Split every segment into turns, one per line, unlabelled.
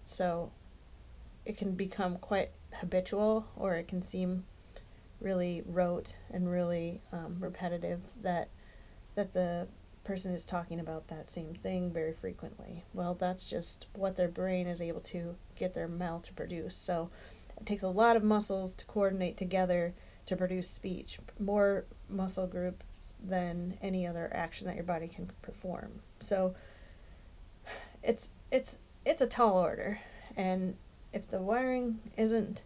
So it can become quite habitual, or it can seem really rote and really repetitive that the person is talking about that same thing very frequently. Well, that's just what their brain is able to get their mouth to produce. So it takes a lot of muscles to coordinate together to produce speech, more muscle groups than any other action that your body can perform. So it's a tall order, and if the wiring isn't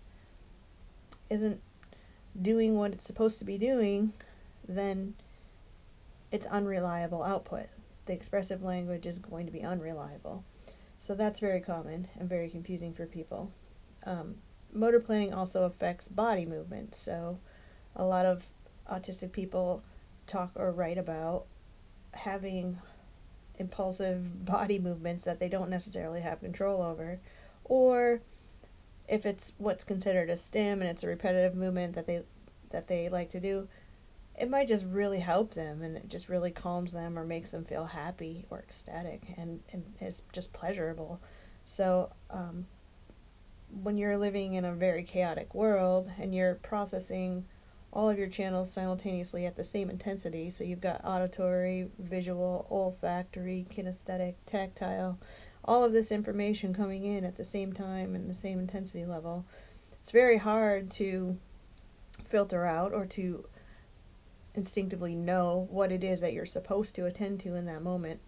doing what it's supposed to be doing, then it's unreliable output. The expressive language is going to be unreliable. So that's very common and very confusing for people. Motor planning also affects body movement. So a lot of autistic people talk or write about having impulsive body movements that they don't necessarily have control over, or if it's what's considered a stim and it's a repetitive movement that they like to do, it might just really help them, and it just really calms them or makes them feel happy or ecstatic, and it's just pleasurable. So when you're living in a very chaotic world and you're processing all of your channels simultaneously at the same intensity, so you've got auditory, visual, olfactory, kinesthetic, tactile, all of this information coming in at the same time and the same intensity level, it's very hard to filter out or to instinctively know what it is that you're supposed to attend to in that moment.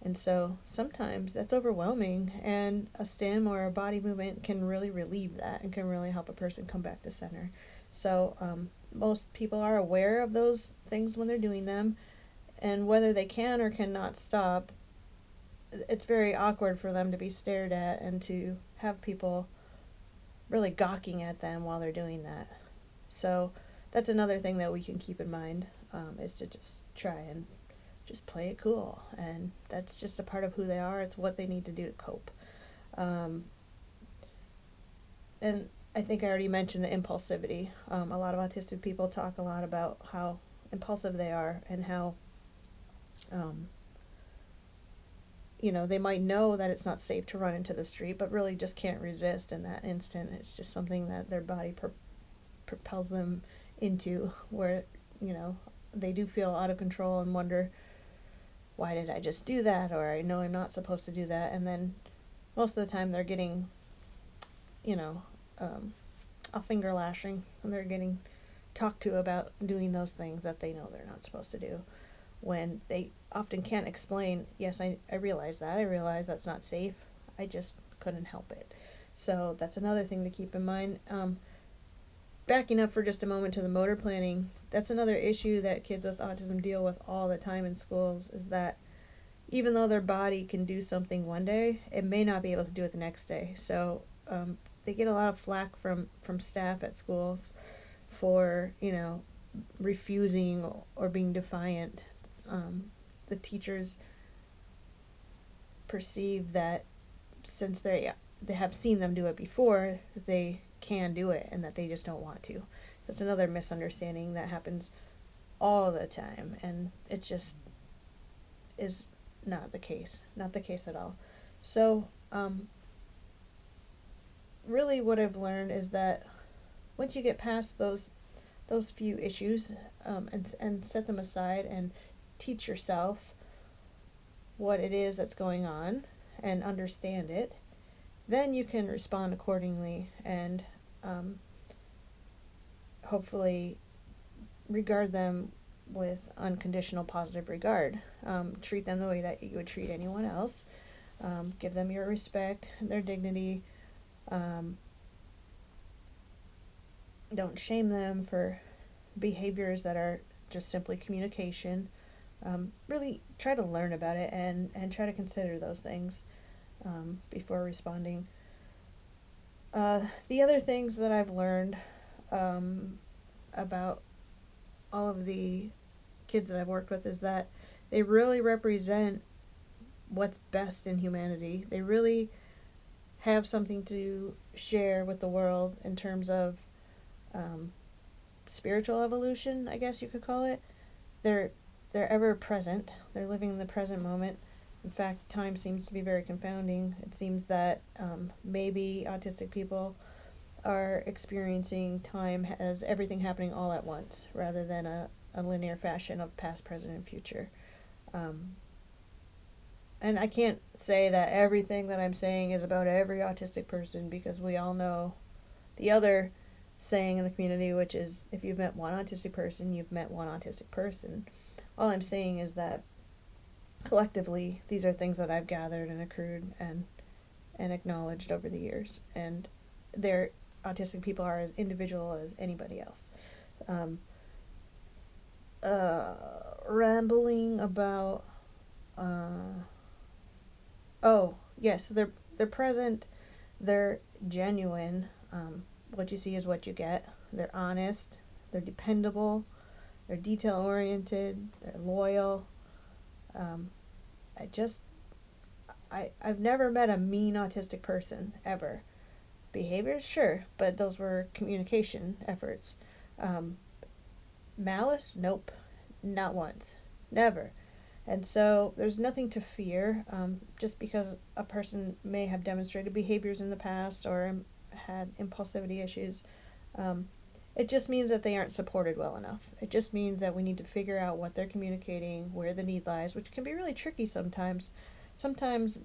And so sometimes that's overwhelming, and a stim or a body movement can really relieve that and can really help a person come back to center. So most people are aware of those things when they're doing them, and whether they can or cannot stop, it's very awkward for them to be stared at and to have people really gawking at them while they're doing that. So that's another thing that we can keep in mind, is to just try and just play it cool, and that's just a part of who they are. It's what they need to do to cope. And I think I already mentioned the impulsivity. A lot of autistic people talk a lot about how impulsive they are, and how they might know that it's not safe to run into the street, but really just can't resist in that instant. It's just something that their body propels them into, where they do feel out of control and wonder, why did I just do that? Or I know I'm not supposed to do that. And then most of the time they're getting, a finger lashing, and they're getting talked to about doing those things that they know they're not supposed to do, when they often can't explain, yes, I realize that. I realize that's not safe. I just couldn't help it. So that's another thing to keep in mind. Backing up for just a moment to the motor planning, that's another issue that kids with autism deal with all the time in schools, is that even though their body can do something one day, it may not be able to do it the next day. So they get a lot of flack from staff at schools for, refusing or being defiant. The teachers perceive that since they have seen them do it before, they can do it, and that they just don't want to. That's another misunderstanding that happens all the time, and it just is not the case at all. So really what I've learned is that once you get past those few issues, and set them aside and teach yourself what it is that's going on and understand it, then you can respond accordingly, and hopefully regard them with unconditional positive regard. Treat them the way that you would treat anyone else. Give them your respect, their dignity. Don't shame them for behaviors that are just simply communication. Really try to learn about it, and try to consider those things before responding. The other things that I've learned about all of the kids that I've worked with is that they really represent what's best in humanity. They really have something to share with the world in terms of spiritual evolution, I guess you could call it. They're ever present. They're living in the present moment. In fact, time seems to be very confounding. It seems that maybe autistic people are experiencing time as everything happening all at once rather than a linear fashion of past, present, and future. Um, and I can't say that everything that I'm saying is about every autistic person, because we all know the other saying in the community, which is if you've met one autistic person, you've met one autistic person. All I'm saying is that collectively, these are things that I've gathered and accrued and acknowledged over the years. And they're autistic people are as individual as anybody else. Um, Rambling about. Oh yes, they're present. They're genuine. What you see is what you get. They're honest. They're dependable. They're detail oriented. They're loyal. Um, I just I've never met a mean autistic person ever. Behaviors, sure, but those were communication efforts. Um, Malice, nope, not once, never. And so there's nothing to fear, just because a person may have demonstrated behaviors in the past or had impulsivity issues. Um, it just means that they aren't supported well enough. It just means that we need to figure out what they're communicating, where the need lies, which can be really tricky sometimes. Sometimes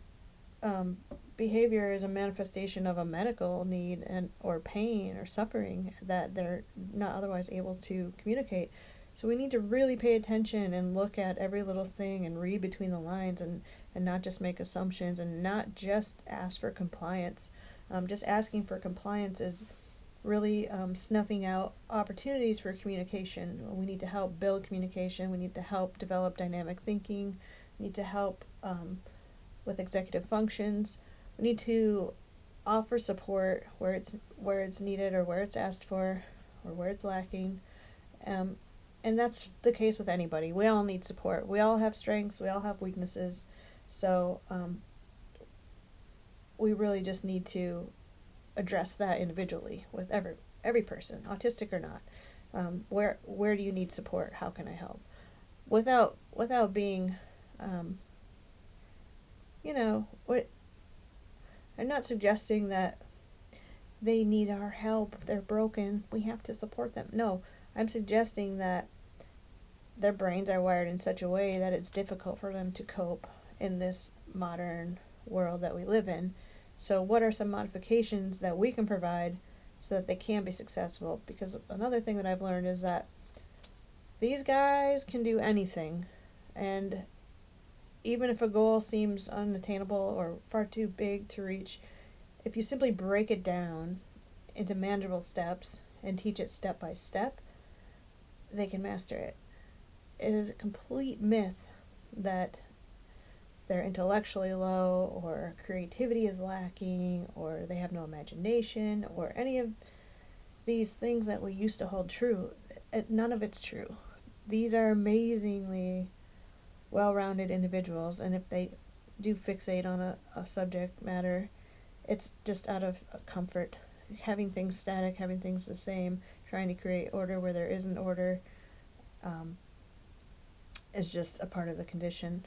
um, behavior is a manifestation of a medical need and or pain or suffering that they're not otherwise able to communicate. So we need to really pay attention and look at every little thing and read between the lines, and not just make assumptions and not just ask for compliance. Just asking for compliance is really snuffing out opportunities for communication. We need to help build communication. We need to help develop dynamic thinking. We need to help with executive functions. We need to offer support where it's needed or where it's asked for or where it's lacking. And that's the case with anybody. We all need support. We all have strengths. We all have weaknesses. So we really just need to address that individually with every person, autistic or not. Where do you need support? How can I help? Without being, what I'm not suggesting that they need our help. They're broken. We have to support them. No, I'm suggesting that their brains are wired in such a way that it's difficult for them to cope in this modern world that we live in. So what are some modifications that we can provide so that they can be successful? Because another thing that I've learned is that these guys can do anything, and even if a goal seems unattainable or far too big to reach, if you simply break it down into manageable steps and teach it step by step, they can master it. It is a complete myth that they're intellectually low or creativity is lacking or they have no imagination or any of these things that we used to hold true. None of it's true. These are amazingly well-rounded individuals, and if they do fixate on a subject matter, it's just out of comfort. Having things static, having things the same, trying to create order where there isn't order, is just a part of the condition.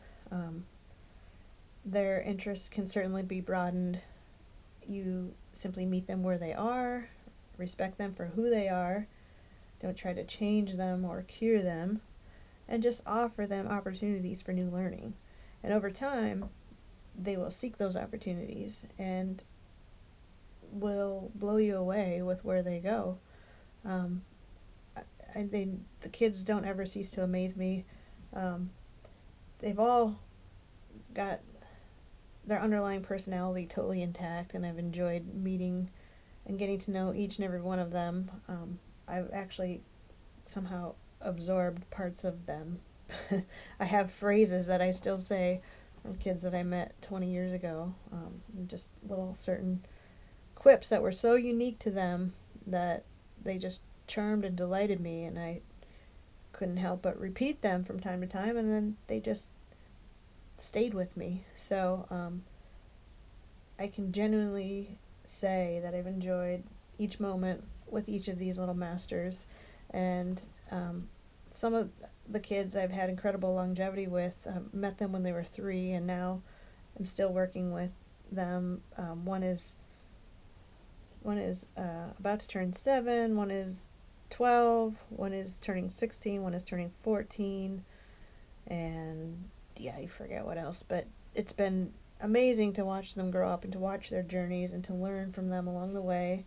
Their interests can certainly be broadened. You simply meet them where they are, respect them for who they are, don't try to change them or cure them, and just offer them opportunities for new learning. And over time, they will seek those opportunities and will blow you away with where they go. The kids don't ever cease to amaze me. They've all got their underlying personality totally intact, and I've enjoyed meeting and getting to know each and every one of them. I've actually somehow absorbed parts of them. I have phrases that I still say from kids that I met 20 years ago, just little certain quips that were so unique to them that they just charmed and delighted me, and I couldn't help but repeat them from time to time, and then they just stayed with me. So I can genuinely say that I've enjoyed each moment with each of these little masters, and the kids I've had incredible longevity with. Met them when they were 3, and now I'm still working with them. One is about to turn 7. One is 12. One is turning 16. One is turning 14. And yeah, I forget what else. But it's been amazing to watch them grow up and to watch their journeys and to learn from them along the way,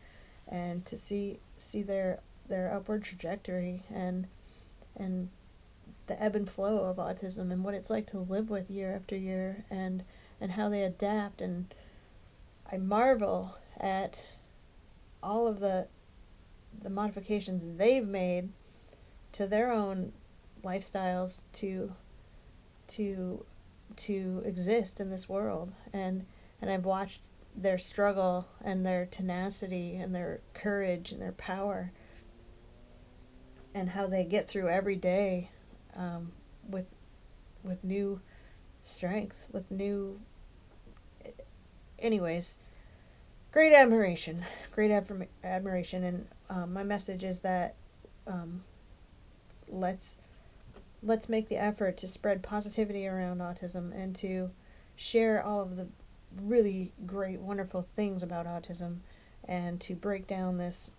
and to see their upward trajectory, and the ebb and flow of autism, and what it's like to live with year after year, and how they adapt. And I marvel at all of the modifications they've made to their own lifestyles to exist in this world. And I've watched their struggle and their tenacity and their courage and their power, and how they get through every day, with new strength, with new, anyways, great admiration, admiration. And my message is that, let's make the effort to spread positivity around autism, and to share all of the really great, wonderful things about autism, and to break down this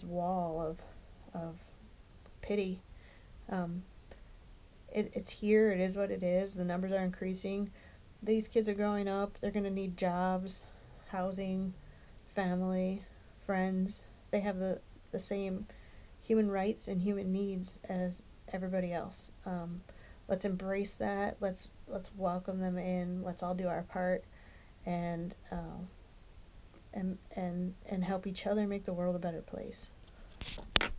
wall of pity. It's here. It is what it is. The numbers are increasing. These kids are growing up. They're going to need jobs, housing, family, friends. They have the same human rights and human needs as everybody else. Let's embrace that. Let's welcome them in. Let's all do our part, and help each other make the world a better place.